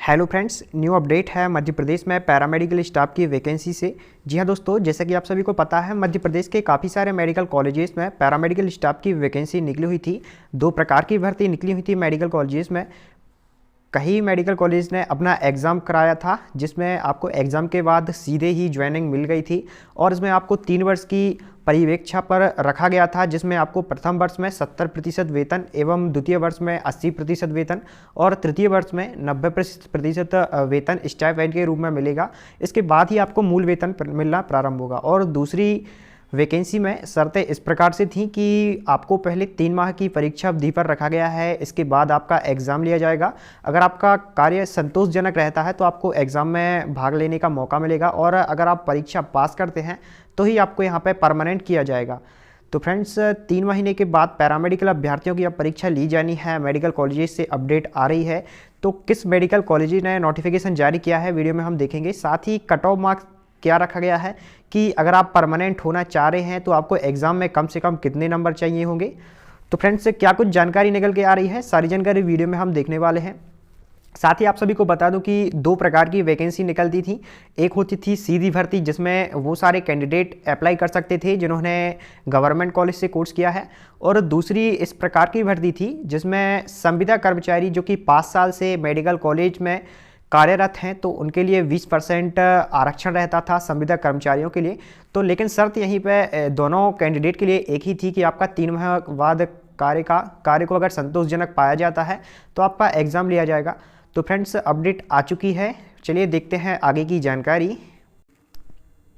Hello friends, new update है मध्य प्रदेश में paramedical staff की वैकेंसी से। जी हाँ दोस्तों, जैसा कि आप सभी को पता है मध्य प्रदेश के काफ़ी सारे मेडिकल कॉलेजेस में पैरामेडिकल स्टाफ की वैकेंसी निकली हुई थी। दो प्रकार की भर्ती निकली हुई थी मेडिकल कॉलेजेस में। कई मेडिकल कॉलेज ने अपना एग्ज़ाम कराया था जिसमें आपको एग्ज़ाम के बाद सीधे ही ज्वाइनिंग मिल गई थी और इसमें आपको 3 वर्ष की परिवीक्षा पर रखा गया था, जिसमें आपको प्रथम वर्ष में 70% वेतन एवं द्वितीय वर्ष में 80% वेतन और तृतीय वर्ष में 90% वेतन स्टाइपेंड के रूप में मिलेगा। इसके बाद ही आपको मूल वेतन मिलना प्रारंभ होगा। और दूसरी वैकेंसी में शर्तें इस प्रकार से थी कि आपको पहले 3 माह की परीक्षा अवधि पर रखा गया है, इसके बाद आपका एग्ज़ाम लिया जाएगा। अगर आपका कार्य संतोषजनक रहता है तो आपको एग्ज़ाम में भाग लेने का मौका मिलेगा और अगर आप परीक्षा पास करते हैं तो ही आपको यहाँ पे परमानेंट किया जाएगा। तो फ्रेंड्स, 3 महीने के बाद पैरामेडिकल अभ्यर्थियों की अब परीक्षा ली जानी है। मेडिकल कॉलेजेस से अपडेट आ रही है, तो किस मेडिकल कॉलेज ने नोटिफिकेशन जारी किया है वीडियो में हम देखेंगे। साथ ही कट ऑफ मार्क्स क्या रखा गया है कि अगर आप परमानेंट होना चाह रहे हैं तो आपको एग्ज़ाम में कम से कम कितने नंबर चाहिए होंगे। तो फ्रेंड्स, क्या कुछ जानकारी निकल के आ रही है, सारी जानकारी वीडियो में हम देखने वाले हैं। साथ ही आप सभी को बता दूं कि 2 प्रकार की वैकेंसी निकलती थी। एक होती थी सीधी भर्ती, जिसमें वो सारे कैंडिडेट अप्लाई कर सकते थे जिन्होंने गवर्नमेंट कॉलेज से कोर्स किया है, और दूसरी इस प्रकार की भर्ती थी जिसमें संविदा कर्मचारी जो कि 5 साल से मेडिकल कॉलेज में कार्यरत हैं तो उनके लिए 20% आरक्षण रहता था संविदा कर्मचारियों के लिए। तो लेकिन शर्त यहीं पे दोनों कैंडिडेट के लिए एक ही थी कि आपका 3 माह बाद कार्य को अगर संतोषजनक पाया जाता है तो आपका एग्ज़ाम लिया जाएगा। तो फ्रेंड्स, अपडेट आ चुकी है, चलिए देखते हैं आगे की जानकारी।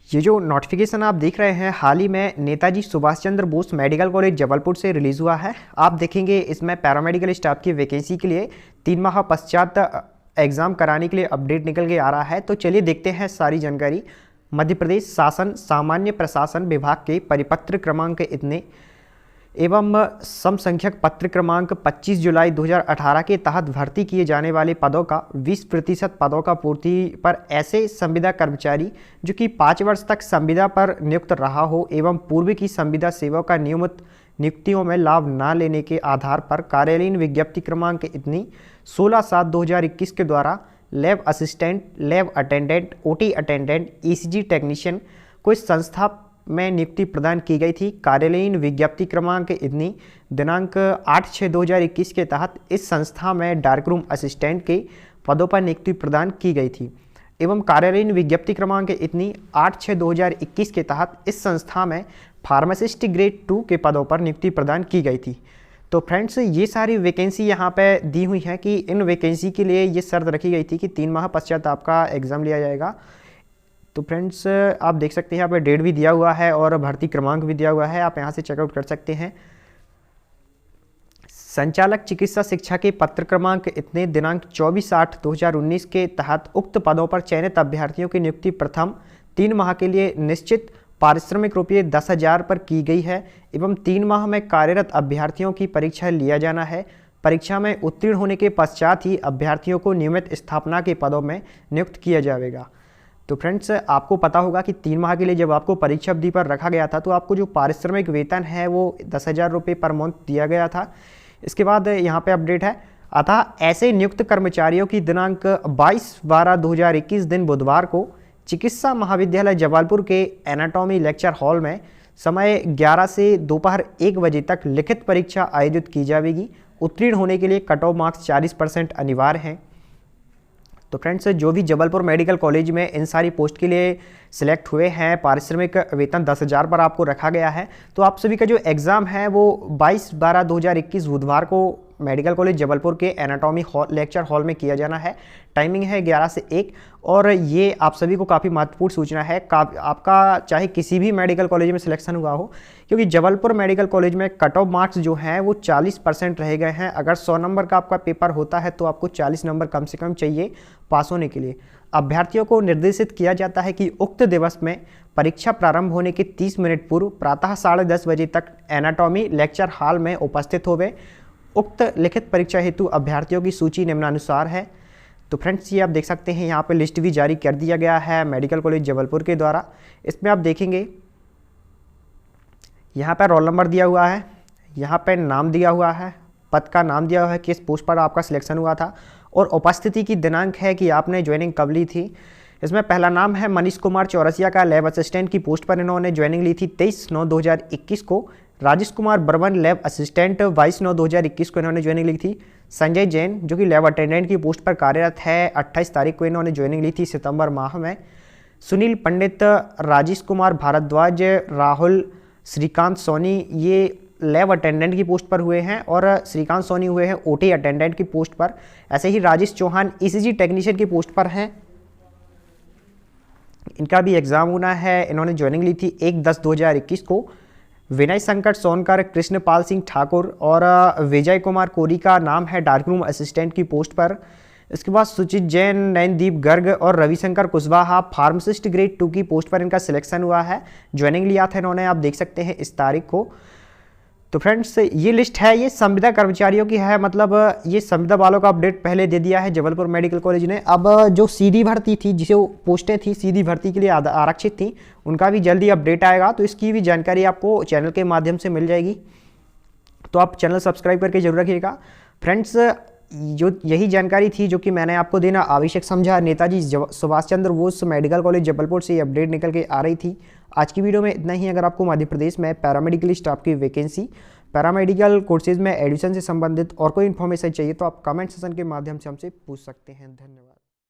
ये जो नोटिफिकेशन आप देख रहे हैं हाल ही में नेताजी सुभाष चंद्र बोस मेडिकल कॉलेज जबलपुर से रिलीज़ हुआ है। आप देखेंगे इसमें पैरामेडिकल स्टाफ की वैकेंसी के लिए 3 माह पश्चात एग्ज़ाम कराने के लिए अपडेट निकल के आ रहा है। तो चलिए देखते हैं सारी जानकारी। मध्य प्रदेश शासन सामान्य प्रशासन विभाग के परिपत्र क्रमांक इतने एवं समसंख्यक पत्र क्रमांक 25 जुलाई 2018 के तहत भर्ती किए जाने वाले पदों का 20% पदों का पूर्ति पर ऐसे संविदा कर्मचारी जो कि 5 वर्ष तक संविदा पर नियुक्त रहा हो एवं पूर्व की संविदा सेवा का नियमित नियुक्तियों में लाभ न लेने के आधार पर कार्यालयीन विज्ञप्ति क्रमांक इतनी 16/7/2021 के द्वारा lab assistant, lab attendant, OT attendant, ECG technician को इस संस्था में नियुक्ति प्रदान की गई थी। कार्यालयीन विज्ञप्ति क्रमांक इतनी दिनांक 8/6/2021 के तहत इस संस्था में डार्क रूम असिस्टेंट के पदों पर नियुक्ति प्रदान की गई थी एवं कार्यालयीन विज्ञप्ति क्रमांक इतनी 8/6/2021 के तहत इस संस्था में फार्मासिस्ट ग्रेड 2 के पदों पर नियुक्ति प्रदान की गई थी। तो फ्रेंड्स, ये सारी वैकेंसी यहाँ पे दी हुई है कि इन वैकेंसी के लिए ये शर्त रखी गई थी कि 3 माह पश्चात आपका एग्ज़ाम लिया जाएगा। तो फ्रेंड्स, आप देख सकते हैं यहाँ पे डेट भी दिया हुआ है और भर्ती क्रमांक भी दिया हुआ है, आप यहाँ से चेकआउट कर सकते हैं। संचालक चिकित्सा शिक्षा के पत्र क्रमांक इतने दिनांक 24/8/2019 के तहत उक्त पदों पर चयनित अभ्यर्थियों की नियुक्ति प्रथम 3 माह के लिए निश्चित पारिश्रमिक रुपये 10,000 पर की गई है एवं 3 माह में कार्यरत अभ्यर्थियों की परीक्षा लिया जाना है। परीक्षा में उत्तीर्ण होने के पश्चात ही अभ्यर्थियों को नियमित स्थापना के पदों में नियुक्त किया जाएगा। तो फ्रेंड्स, आपको पता होगा कि 3 माह के लिए जब आपको परीक्षा अवधि पर रखा गया था तो आपको जो पारिश्रमिक वेतन है वो 10,000 रुपये पर मंथ दिया गया था। इसके बाद यहाँ पे अपडेट है, अतः ऐसे नियुक्त कर्मचारियों की दिनांक 22/12/2021 दिन बुधवार को चिकित्सा महाविद्यालय जबलपुर के एनाटॉमी लेक्चर हॉल में समय 11 से दोपहर 1 बजे तक लिखित परीक्षा आयोजित की जाएगी। उत्तीर्ण होने के लिए कट ऑफ मार्क्स 40% अनिवार्य हैं। तो फ्रेंड्स, जो भी जबलपुर मेडिकल कॉलेज में इन सारी पोस्ट के लिए सिलेक्ट हुए हैं, पारिश्रमिक वेतन 10,000 पर आपको रखा गया है। तो आप सभी का जो एग्ज़ाम है वो 22/12/2021 बुधवार को मेडिकल कॉलेज जबलपुर के एनाटॉमी लेक्चर हॉल में किया जाना है। टाइमिंग है 11 से 1, और ये आप सभी को काफ़ी महत्वपूर्ण सूचना है। आपका चाहे किसी भी मेडिकल कॉलेज में सिलेक्शन हुआ हो, क्योंकि जबलपुर मेडिकल कॉलेज में कट ऑफ मार्क्स जो हैं वो 40% रह गए हैं। अगर 100 नंबर का आपका पेपर होता है तो आपको 40 नंबर कम से कम चाहिए पास होने के लिए। अभ्यर्थियों को निर्देशित किया जाता है कि उक्त दिवस में परीक्षा प्रारंभ होने के 30 मिनट पूर्व प्रातः 10:30 बजे तक एनाटॉमी लेक्चर हॉल में उपस्थित होवे। उक्त लिखित परीक्षा हेतु अभ्यर्थियों की सूची निम्नानुसार है। तो फ्रेंड्स, ये आप देख सकते हैं यहाँ पे लिस्ट भी जारी कर दिया गया है मेडिकल कॉलेज जबलपुर के द्वारा। इसमें आप देखेंगे यहाँ पर रोल नंबर दिया हुआ है, यहाँ पे नाम दिया हुआ है, पद का नाम दिया हुआ है, किस पोस्ट पर आपका सिलेक्शन हुआ था, और उपस्थिति की दिनांक है कि आपने ज्वाइनिंग कब ली थी। इसमें पहला नाम है मनीष कुमार चौरसिया का, लैब असिस्टेंट की पोस्ट पर इन्होंने ज्वाइनिंग ली थी 23/9/2021 को। राजेश कुमार बर्मन लैब असिस्टेंट 22/9/2021 को इन्होंने ज्वाइनिंग ली थी। संजय जैन जो कि लैब अटेंडेंट की पोस्ट पर कार्यरत है, 28 तारीख को इन्होंने ज्वाइनिंग ली थी सितंबर माह में। सुनील पंडित, राजेश कुमार भारद्वाज, राहुल श्रीकांत सोनी ये लैब अटेंडेंट की पोस्ट पर हुए हैं और श्रीकांत सोनी हुए हैं ओटी अटेंडेंट की पोस्ट पर। ऐसे ही राजेश चौहान ईसीजी टेक्नीशियन की पोस्ट पर हैं, इनका भी एग्जाम होना है, इन्होंने ज्वाइनिंग ली थी 1/10/2021 को। विनय संकट सोनकर, कृष्णपाल सिंह ठाकुर और विजय कुमार कोरी का नाम है डार्क रूम असिस्टेंट की पोस्ट पर। इसके बाद सुचित जैन, नयनदीप गर्ग और रविशंकर कुशवाहा फार्मासिस्ट ग्रेड 2 की पोस्ट पर इनका सिलेक्शन हुआ है। ज्वाइनिंग लिया था इन्होंने, आप देख सकते हैं इस तारीख को। तो फ्रेंड्स ये लिस्ट है, ये संविदा कर्मचारियों की है, मतलब ये संविदा वालों का अपडेट पहले दे दिया है जबलपुर मेडिकल कॉलेज ने। अब जो सीधी भर्ती थी, जिसे पोस्टें थी सीधी भर्ती के लिए आरक्षित थी, उनका भी जल्दी अपडेट आएगा, तो इसकी भी जानकारी आपको चैनल के माध्यम से मिल जाएगी। तो आप चैनल सब्सक्राइब करके जरूर रखिएगा। फ्रेंड्स जो यही जानकारी थी जो कि मैंने आपको देना आवश्यक समझा। नेताजी सुभाष चंद्र बोस मेडिकल कॉलेज जबलपुर से ये अपडेट निकल के आ रही थी। आज की वीडियो में इतना ही। अगर आपको मध्य प्रदेश में पैरामेडिकल स्टाफ की वैकेंसी, पैरामेडिकल कोर्सेज में एडमिशन से संबंधित और कोई इन्फॉर्मेशन चाहिए तो आप कमेंट सेक्शन के माध्यम से हमसे पूछ सकते हैं। धन्यवाद।